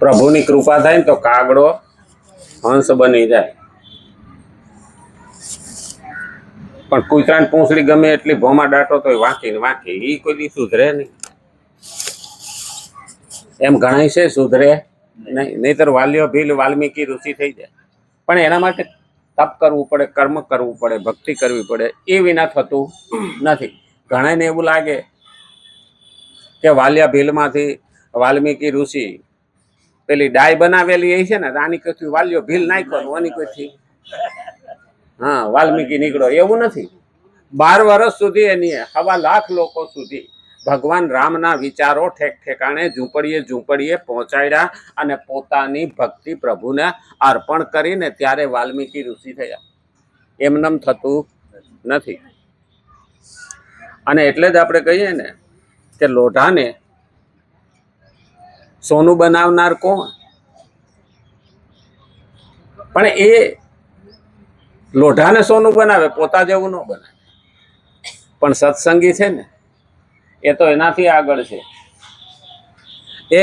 પ્રભુની કૃપા થાય ને તો કાગડો હંસ બની જાય, પણ કૂતરાની પૂંછડી ગમે એટલી ભોમાં દાટો તો વાંકી ને વાંકી, એ કોઈ દી સુધરે નહીં. એમ ગણાય છે સુધરે નહીં, નહીતર વાલ્યો ભીલ વાલ્મીકી ઋષિ થઈ જાય. પણ એના માટે તપ કરવું પડે, કર્મ કરવું પડે, ભક્તિ કરવી પડે, એ વિના થતું નથી. ઘણાને એવું લાગે કે વાલ્યા ભીલમાંથી વાલ્મીકી ઋષિ પેલી ડાય બનાવેલી એ છે ને, આની કથી વાલ્યો ભીલ નાખ્યો, આની કથી હા વાલ્મીકી નીકળો, એવું નથી. 12 વર્ષ સુધી એની 1.25 લાખ લોકો સુધી ભગવાન રામના વિચારો ઠેક ઠેકાણે ઝૂંપડીએ ઝૂંપડીએ પહોંચાડ્યા અને પોતાની ભક્તિ પ્રભુને અર્પણ કરીને ત્યારે વાલ્મીકી ઋષિ થયા. એમનેમ થતું નથી. અને એટલે જ આપણે કહીએ ને કે લોઢાને સોનું બનાવનાર કોણ? પણ એ લોઢાને સોનું બનાવે, પોતા જેવું ન બનાવે. પણ સત્સંગી છે ને એ તો એનાથી આગળ છે. એ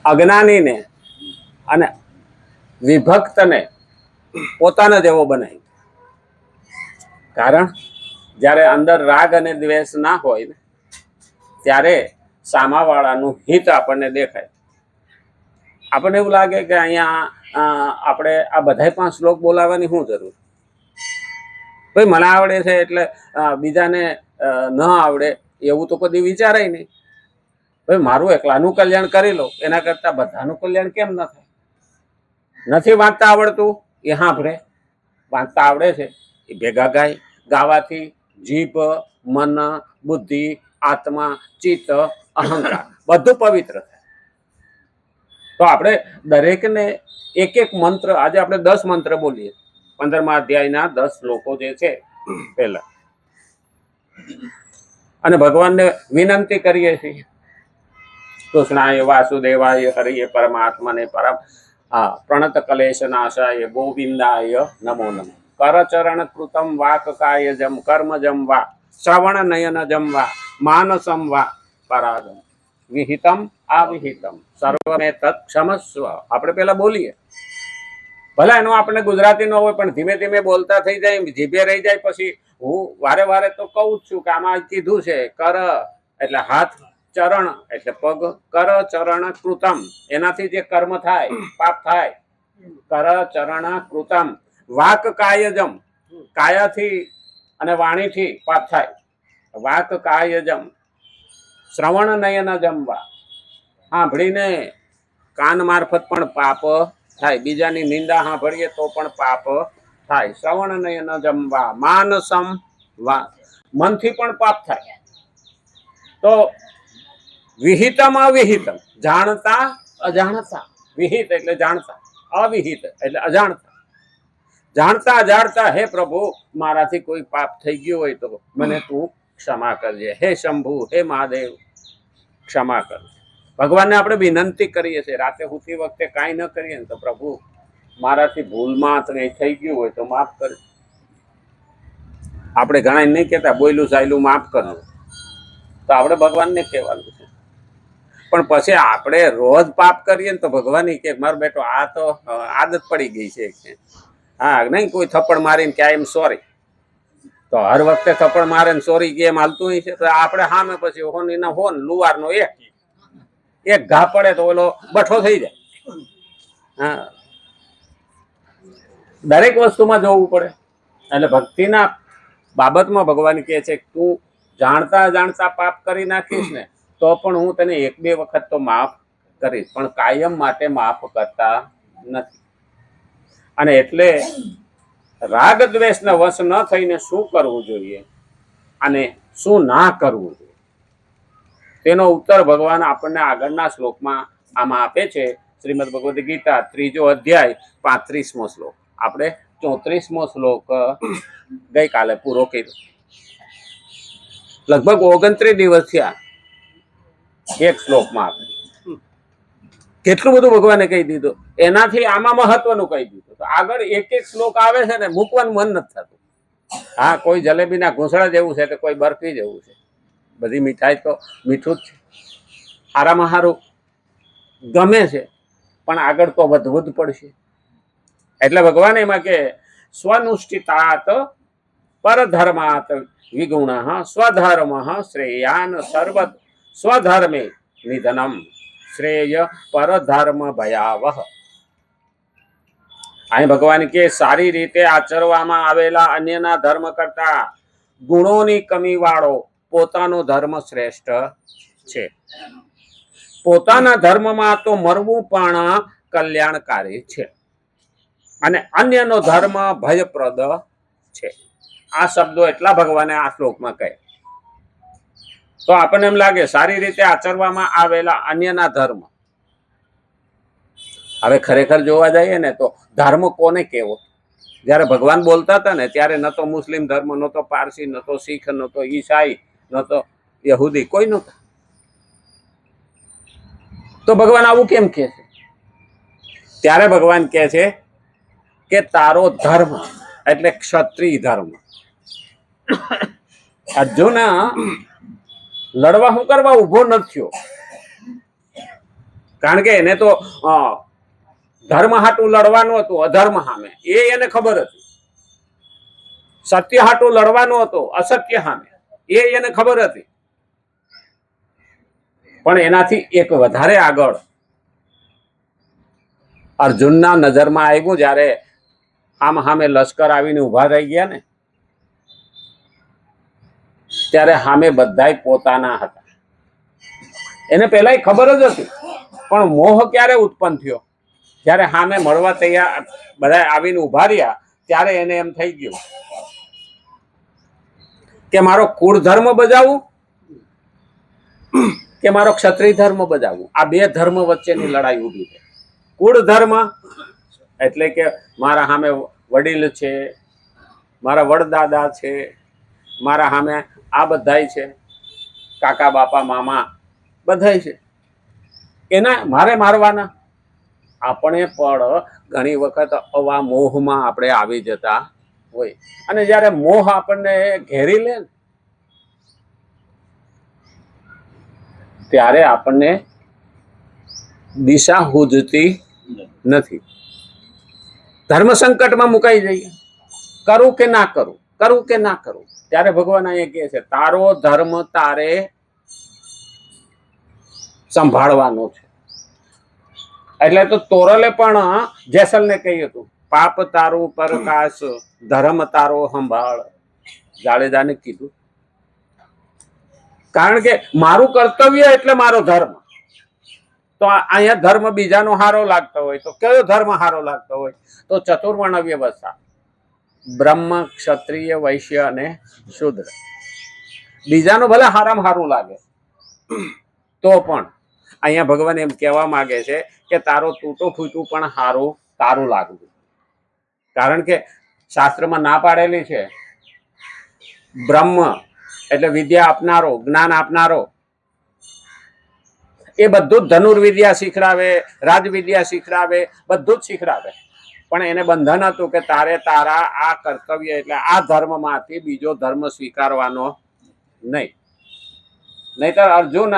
અજ્ઞાનીને અને વિભક્તને પોતાના જેવો બનાવી. કારણ જ્યારે અંદર રાગ અને દ્વેષ ના હોય ને ત્યારે સામાવાળાનું હિત આપણને દેખાય. આપણને એવું લાગે કે અહીંયા આપણે આ બધા 5 શ્લોક બોલાવવાની શું જરૂર? ભાઈ મને આવડે છે એટલે બીજાને ન આવડે એવું તો કદી વિચારાય નહીં. ભાઈ મારું એકલાનું કલ્યાણ કરી લો, એના કરતાં બધાનું કલ્યાણ કેમ ન થાય? નથી વાંચતા આવડતું એ સાંભળે, વાંચતા આવડે છે એ ભેગા ગાય. ગાવાથી જીભ, મન, બુદ્ધિ, આત્મા, ચિત્ત, અહંકાર બધું પવિત્ર થાય. તો આપણે દરેકને એક એક મંત્ર, આજે આપણે 10 મંત્ર બોલીએ, 15મા અધ્યાયના 10 શ્લોકો જે છે પહેલા, અને ભગવાનને વિનંતી કરીએ છીએ કૃષ્ણાય વાસુદેવાય હરિય પરમાત્મને પરમ પ્રણત ક્લેશ નાશાય ગોવિંદાય નમો નમઃ. કરચરણ કૃતમ વાક કાયજમ કર્મજમ વા શ્રવણ નયનજમ વા માનસમ વા પરાગમ વિહિતમ અવિહિતમ સર્વમે તત્ક્ષમસ્વ. આપણે પેલા બોલીએ, ભલે એનો આપણે ગુજરાતી ન હોય પણ ધીમે ધીમે બોલતા થઈ જાય, જીભે રહી જાય. પછી હું વારે વારે તો કહું જ છું કે આમાં કીધું છે કર એટલે હાથ, ચરણ એટલે પગ, કર ચરણ કૃતમ એનાથી જે કર્મ થાય, પાપ થાય. કર ચરણ કૃતમ વાક કાયજમ, કાયાથી અને વાણીથી પાપ થાય. વાક કાયજમ શ્રવણ નયન જમવા, સાંભળીને કાન મારફત પણ પાપ થાય. બીજાની નિંદા સાંભળીએ તો પણ પાપ થાય. શ્રવણ નયન જમવા માનસમ વા, મનથી પણ પાપ થાય. તો વિહિતમ અવિહિતમ, જાણતા અજાણતા. વિહિત એટલે જાણતા, અવિહિત એટલે અજાણતા. જાણતા અજાણતા હે પ્રભુ મારાથી કોઈ પાપ થઈ ગયું હોય તો મને તું ક્ષમા કરજે. હે શંભુ, હે મહાદેવ ક્ષમા કરજે. ભગવાનને આપણે વિનંતી કરીએ છીએ. રાતે સૂતી વખતે કાંઈ ન કરીએ ને તો પ્રભુ મારાથી ભૂલમાં કંઈ થઈ ગયું હોય તો માફ કરજો. આપણે ઘણા નહીં કહેતા બોયલું ચાલ્યું માફ કરજો, તો આપણે ભગવાનને કહેવાનું છે. પણ પછી આપણે રોજ પાપ કરીએ ને તો ભગવાન કે મારો બેટો આ તો આદત પડી ગઈ છે. હા નહીં, કોઈ થપ્પડ મારીને કે એમ સોરી, તો હર વખતે થપ્પડ મારે ને સોરી કે એમ હાલતું હોય છે. તો આપણે સામે પછી હોનીના હોન લુવારનો એક ઘા પડે તો ઓલો બઠો થઈ જાય. હા, દરેક વસ્તુમાં જોવું પડે. એટલે ભક્તિના બાબતમાં ભગવાન કહે છે કે તું જાણતા જાણતા પાપ કરી નાખીશ ને તો પણ હું તને 1-2 વખત તો માફ કરીશ, પણ કાયમ માટે માફ કરતા નથી. અને એટલે રાગ દ્વેષને વશ ન થઈને શું કરવું જોઈએ અને શું ના કરવું જોઈએ તેનો ઉત્તર ભગવાન આપણને આગળના શ્લોકમાં આમાં આપે છે. શ્રીમદ ભગવદ્ ગીતા 3જો અધ્યાય 35મો શ્લોક. આપણે 34મો શ્લોક ગઈકાલે પૂરો કર્યો. લગભગ 29 દિવસ થયા એક શ્લોકમાં. આપણે કેટલું બધું ભગવાને કહી દીધું, એનાથી આમાં મહત્વનું કહી દીધું. તો આગળ એક એક શ્લોક આવે છે ને મૂકવાનું મન નથી થતું. હા, કોઈ જલેબીના ઘૂંસડા જેવું છે તો કોઈ બરફી જેવું છે. બધી મીઠાઈ તો મીઠું જ છે. સારામાં સારું ગમે છે, પણ આગળ તો વધવું જ પડશે. એટલે ભગવાન એમાં કે સ્વનુષ્ઠિતાત પરધર્માત વિગુણ સ્વધર્મ શ્રેયાન સર્વ સ્વધર્મે નિધનમ શ્રેય પરધર્મ ભયાવહ. અહીં ભગવાન કે સારી રીતે આચરવામાં આવેલા અન્યના ધર્મ કરતા ગુણોની કમી વાળો પોતાનો ધર્મ શ્રેષ્ઠ છે. પોતાના ધર્મમાં તો મરવું પણ કલ્યાણકારી છે અને અન્યનો ધર્મ ભયપ્રદ છે. આ શબ્દો એટલા ભગવાને આ શ્લોકમાં કહે. તો આપણને એમ લાગે સારી રીતે આચરવામાં આવેલા અન્યના ધર્મ. હવે ખરેખર જોવા જઈએ ને તો ધર્મ કોને કેવો? જ્યારે ભગવાન બોલતા હતા ને ત્યારે ન તો મુસ્લિમ ધર્મ, ન તો પારસી, ન તો શીખ, ન તો ઈસાઈ, ન તો યહૂદી, કોઈ નહોતા. તો ભગવાન આવું કેમ કહે છે? ત્યારે ભગવાન કહે છે કે તારો ધર્મ એટલે ક્ષત્રિય ધર્મ. અર્જુન લડવા શું કરવા ઉભો નથી થયો? કારણ કે એને તો ધર્મ હાટું લડવાનું હતું, અધર્મ સામે, એ એને ખબર હતી. સત્ય હાટું લડવાનું હતું, અસત્ય સામે, એ એને ખબર હતી. પણ એનાથી એક વધારે આગળ અર્જુનના નજરમાં આવ્યું જ્યારે આમ સામે લશ્કર આવીને ઉભા રહી ગયા ને, ત્યારે સામે બધાય પોતાના હતા. એને પહેલા ખબર જ હતી, પણ મોહ ક્યારે ઉત્પન્ન થયો? જ્યારે સામે મળવા તૈયાર બધા આવીને ઉભા રહ્યા ત્યારે એને એમ થઈ ગયું કે મારો કુળ ધર્મ બજાવું કે મારો ક્ષત્રિય ધર્મ બજાવું. આ બે ધર્મ વચ્ચેની લડાઈ ઊભી છે. કુળ ધર્મ એટલે કે મારા સામે વડીલ છે, મારા વડદાદા છે, મારા સામે આ બધાય છે, કાકા બાપા મામા બધાય છે, એના મારે મારવાના. આપણે પણ ઘણી વખત આવા મોહમાં આપણે આવી જતા હોય. અને જ્યારે મોહ આપણને ઘેરી લે ને ત્યારે આપણને દિશા સૂઝતી નથી. ધર્મ સંકટમાં મુકાઈ જઈએ, કરું કે ના કરું, કરું કે ના કરું. ત્યારે ભગવાન અહીંયા કહે છે તારો ધર્મ તારે સંભાળવાનો છે. એટલે તો તોરલે પણ જેસલને કહ્યું હતું પાપ તારું પ્રકાશ, ધર્મ તારો સંભાળ. જાડેજાને કીધું, કારણ કે મારું કર્તવ્ય એટલે મારો ધર્મ. તો અહીંયા ધર્મ બીજાનો હારો લાગતો હોય તો કયો ધર્મ હારો લાગતો હોય? તો ચતુર્વર્ણ વ્યવસ્થા, બ્રહ્મ, ક્ષત્રિય, વૈશ્ય અને શૂદ્ર. બીજાનો ભલે હારામાં હારું લાગે તો પણ અહીંયા ભગવાન એમ કહેવા માંગે છે કે તારો તૂટો ફૂટું પણ હારું તારું લાગવું. કારણ કે શાસ્ત્રમાં ના પાડેલી છે બ્રહ્મ એટલે વિદ્યા આપનારો, જ્ઞાન આપનારો. એ બધું જ ધનુર્વિદ્યા શીખડાવે, રાજવિદ્યા શીખડાવે, બધું જ શીખડાવે. પણ એને બંધન હતું કે તારે તારા આ કર્તવ્ય એટલે આ ધર્મમાંથી બીજો ધર્મ સ્વીકારવાનો નહીં. નહીતર અર્જુન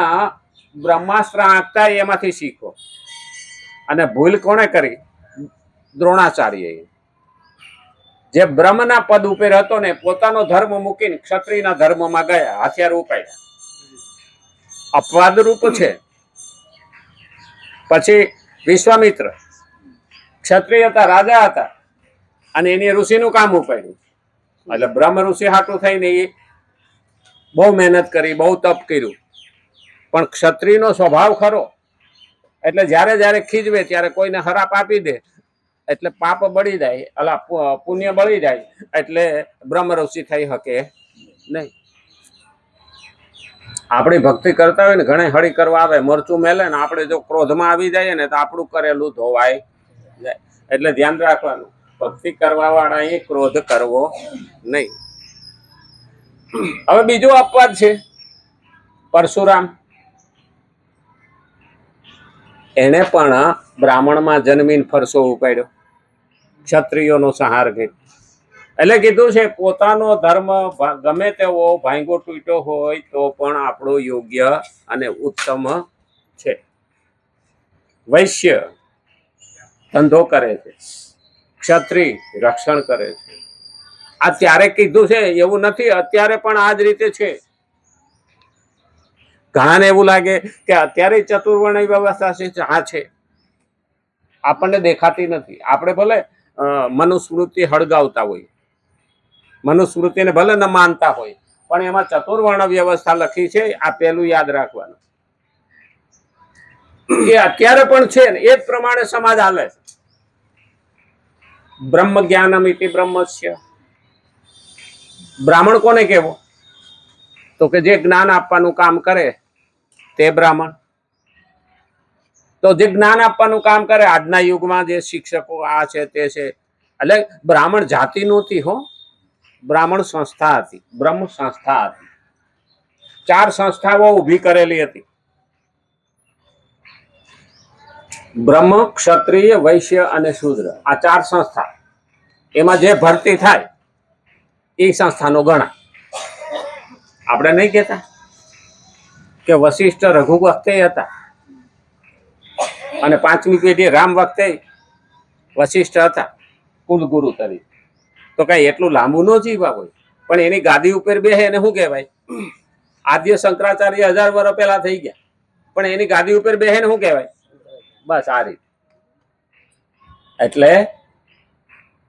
બ્રહ્માસ્ત્ર આંકતા એમાંથી શીખો. અને ભૂલ કોણે કરી? દ્રોણાચાર્યએ. જે બ્રહ્મના પદ ઉપર હતો ને પોતાનો ધર્મ મૂકીને ક્ષત્રિયના ધર્મમાં ગયા, હથિયાર ઉપાડ્યા. અપવાદ રૂપ છે. પછી વિશ્વામિત્ર ક્ષત્રિય હતા, રાજા હતા, અને એની ઋષિનું કામ ઉપાડ્યું. એટલે બ્રહ્મ ઋષિ હાટું થઈને એ બહુ મહેનત કરી, બહુ તપ કર્યું. પણ ક્ષત્રિયનો સ્વભાવ ખરો, એટલે જ્યારે જ્યારે ખીજવે ત્યારે કોઈને હરાપ આપી દે એટલે પાપ બળી જાય, અલા પુણ્ય બળી જાય, એટલે બ્રહ્મ ઋષિ થઈ શકે નહીં. આપણી ભક્તિ કરતા હોય ને, ઘણી હળી કરવા આવે, મરચું મેલે ને આપણે જો ક્રોધમાં આવી જાય ને તો આપણું કરેલું ધોવાય જાય. એટલે ધ્યાન રાખવાનું, ભક્તિ કરવા વાળા એ ક્રોધ કરવો નહીં. હવે બીજો અપવાદ છે પરશુરામ. એને પણ બ્રાહ્મણમાં જન્મીને ફરસો ઉપાડ્યો, ક્ષત્રિયોનો સંહાર કર્યો. એટલે કીધું છે પોતાનો ધર્મ ગમે તેવો ભાંગો તૂટ્યો હોય તો પણ આપણો યોગ્ય અને ઉત્તમ છે. વૈશ્ય ધંધો કરે છે, ક્ષત્રિય રક્ષણ કરે છે. આ ત્યારે કીધું છે એવું નથી, અત્યારે પણ આ જ રીતે છે. ઘણાને એવું લાગે કે અત્યારે ચતુર્વર્ણ વ્યવસ્થા છે. હા છે, આપણને દેખાતી નથી. આપણે ભલે મનુસ્મૃતિ હળગાવતા હોય, મનુસ્મૃતિને ભલે ન માનતા હોય, પણ એમાં ચતુર્વર્ણ વ્યવસ્થા લખી છે. આ પહેલું યાદ રાખવાનું. એ અત્યારે પણ છે ને, એ જ પ્રમાણે સમાજ હાલે છે. બ્રહ્મ જ્ઞાનમ ઇતિ બ્રહ્મસ્ય. બ્રાહ્મણ કોને કહેવો? તો કે જે જ્ઞાન આપવાનું કામ કરે તે બ્રાહ્મણ. તો જે જ્ઞાન આપવાનું કામ કરે, આજના યુગમાં જે શિક્ષકો આ છે તે છે, એટલે બ્રાહ્મણ જાતિ નહોતી હો, બ્રાહ્મણ સંસ્થા હતી, બ્રહ્મ સંસ્થા હતી. 4 સંસ્થાઓ ઊભી કરેલી હતી: બ્રહ્મ, ક્ષત્રિય, વૈશ્ય અને શૂદ્ર. આ 4 સંસ્થા. એમાં જે ભરતી થાય એ સંસ્થાનો ગણા. આપણે નહીં કહેતા કે વશિષ્ઠ રઘુ વખતે હતા અને 5મી પેઢી રામ વખતે વશિષ્ઠ હતા કુલગુરુ તરીકે. તો કઈ એટલું લાંબુ ન જીવા હોય, પણ એની ગાદી ઉપર બેસે એને શું કહેવાય? આદ્ય શંકરાચાર્ય 1000 વર્ષ પહેલા થઈ ગયા, પણ એની ગાદી ઉપર બેસે ને શું કહેવાય? બસ આ રીતે. એટલે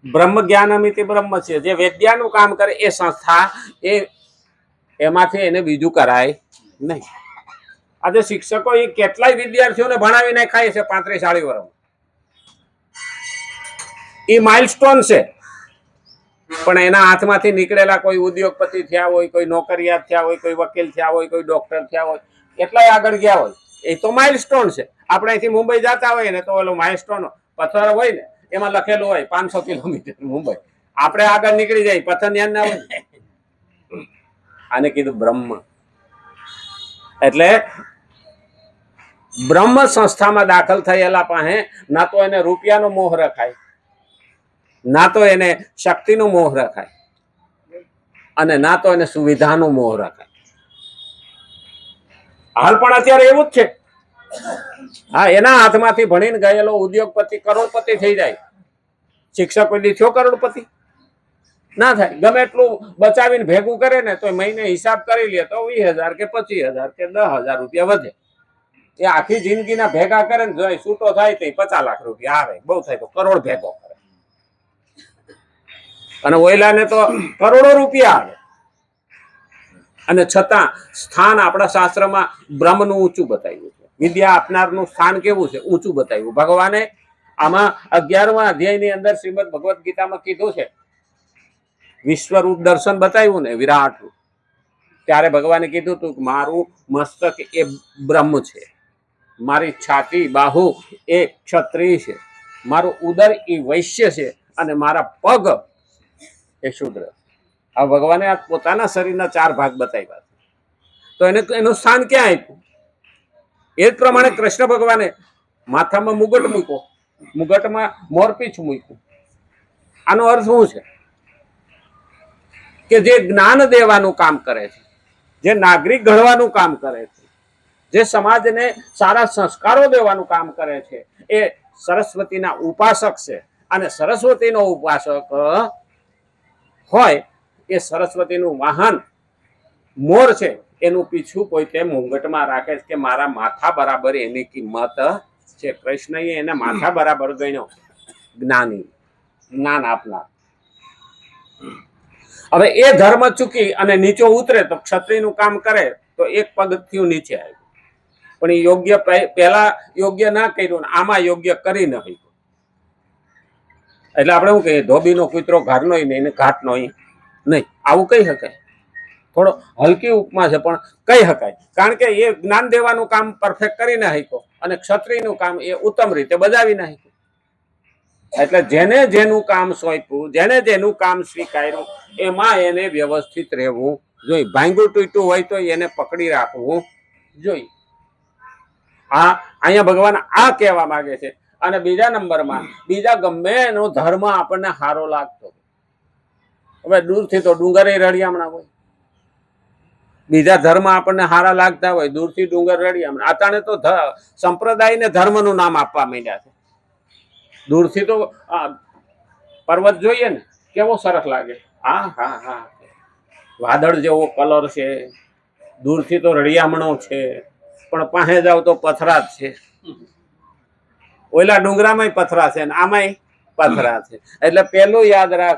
બ્રહ્મ જ્ઞાનમિતિ બ્રહ્મ છે. જે વેદ્યાનું કામ કરે એ સંસ્થા, એમાંથી એને બીજું કરાય નહીં. આજે શિક્ષકો એ કેટલાય વિદ્યાર્થીઓને ભણાવી નાખાય છે 35-40 વર્ષ. એ માઇલસ્ટોન છે. પણ એના હાથમાંથી નીકળેલા કોઈ ઉદ્યોગપતિ થયા હોય, કોઈ નોકરિયાત થયા હોય, કોઈ વકીલ થયા હોય, કોઈ ડોક્ટર થયા હોય, કેટલાય આગળ ગયા હોય, એ તો માઇલસ્ટોન છે. આપણે અહીંથી મુંબઈ જતા હોય ને તો ઓલો માઇલસ્ટોન પથ્થર હોય ને એમાં લખેલું હોય 500 કિલોમીટર મુંબઈ. આપણે આગળ નીકળી જાય, પથ્થર ધ્યાન ના હોય. આને કીધું બ્રહ્મ. એટલે બ્રહ્મ સંસ્થામાં દાખલ થયેલા પાસે ના તો એને રૂપિયાનો મોહ રખાય, ના તો એને શક્તિનો મોહ રખાય, અને ના તો એને સુવિધાનો મોહ રખાય. હાલ પણ અત્યારે એવું જ છે. હા, એના હાથમાંથી ભણીને ગયેલો ઉદ્યોગપતિ કરોડપતિ થઈ જાય. શિક્ષક કોઈ થયો કરોડપતિ ના થાય. ગમે એટલું બચાવીને ભેગું કરે ને તો મહિને હિસાબ કરી લે તો 20,000 કે 25,000 કે 10,000 રૂપિયા વધે. એ આખી જિંદગીના ભેગા કરે ને જો છૂટો થાય તો 50 લાખ રૂપિયા આવે, બહુ થાય તો કરોડ ભેગો કરે. અને ઓયલાને તો કરોડો રૂપિયા આવે. અને છતાં સ્થાન આપણા શાસ્ત્રમાં બ્રહ્મનું ઊંચું બતાવ્યું છે. વિદ્યા આપનારનું સ્થાન કેવું છે? ઊંચું બતાવ્યું. ભગવાને આમાં 11મા અધ્યાયની અંદર શ્રીમદ ભગવદ્ ગીતામાં કીધું છે, વિશ્વરૂપ દર્શન બતાવ્યું ને વિરાટ રૂપ. ત્યારે ભગવાને કીધું હતું કે મારું મસ્તક એ બ્રહ્મ છે, મારી છાતી બાહુ એ ક્ષત્રિય છે, મારું ઉદર એ વૈશ્ય છે, અને મારા પગ એ શૂદ્ર. આ ભગવાને આ પોતાના શરીરના 4 ભાગ બતાવ્યા. તો એનું સ્થાન ક્યાં આપ્યું? એ જ પ્રમાણે કૃષ્ણ ભગવાને માથામાં મુગટ મૂક્યો, મુગટમાં મોરપીછ મૂક્યું. આનો અર્થ શું છે? કે જે જ્ઞાન દેવાનું કામ કરે છે, જે નાગરિક ઘડવાનું કામ કરે છે, જે સમાજને સારા સંસ્કારો દેવાનું કામ કરે છે, એ સરસ્વતીના ઉપાસક છે. અને સરસ્વતીનો ઉપાસક હોય એ સરસ્વતીનું વાહન મોર છે. એનું પીછું કોઈ તે મુંગટમાં રાખે છે કે મારા માથા બરાબર એની કિંમત છે. કૃષ્ણએ એને માથા બરાબર ગણ્યો. જ્ઞાની, જ્ઞાન આપનાર. હવે એ ધર્મ ચૂકી અને નીચો ઉતરે તો ક્ષત્રિયનું કામ કરે તો એક પગથિયું નીચે આવ્યું. પણ એ યોગ્ય પહેલા યોગ્ય ના કર્યું ને આમાં યોગ્ય કરી નહીં. એટલે આપણે શું કહીએ, ધોબીનો કૂતરો ઘાટનો નહીં, એને ઘાટનો નહીં, આવું કહી શકાય. થોડો હલકી ઉપમા છે પણ કહી શકાય. કારણ કે એ જ્ઞાન દેવાનું કામ પરફેક્ટ કરી નાખ્યો અને ક્ષત્રિયનું કામ એ ઉત્તમ રીતે બજાવી નાખ્યું. એટલે જેને જેનું કામ સોંપ્યું, જેને જેનું કામ સ્વીકાર્યું, એમાં એને વ્યવસ્થિત રહેવું જોઈએ. ભાંગું તૂટ્યું હોય તો એને પકડી રાખવું જોઈએ. આ અહીંયા ભગવાન આ કહેવા માંગે છે. અને બીજા નંબરમાં બીજા ગમે એનો ધર્મ આપણને સારો લાગતો, હવે દૂરથી તો ડુંગરે રળિયામણા હોય, બીજા ધર્મ આપણને સારા લાગતા હોય, દૂરથી ડુંગર રળિયામણા. અટાણે તો સંપ્રદાયને ધર્મનું નામ આપવા માંડ્યા છે. દૂરથી તો પર્વત જોઈએ ને કેવો સરસ લાગે. હા હા હા, વાદળ જેવો કલર છે. દૂરથી તો રળિયામણો છે, પણ પાસે જાવ તો પથરા જ છે. ઓલા ડુંગરામાંય પથરા છે ને આમાંય પથરા છે. એટલે પેલું યાદ રાખ,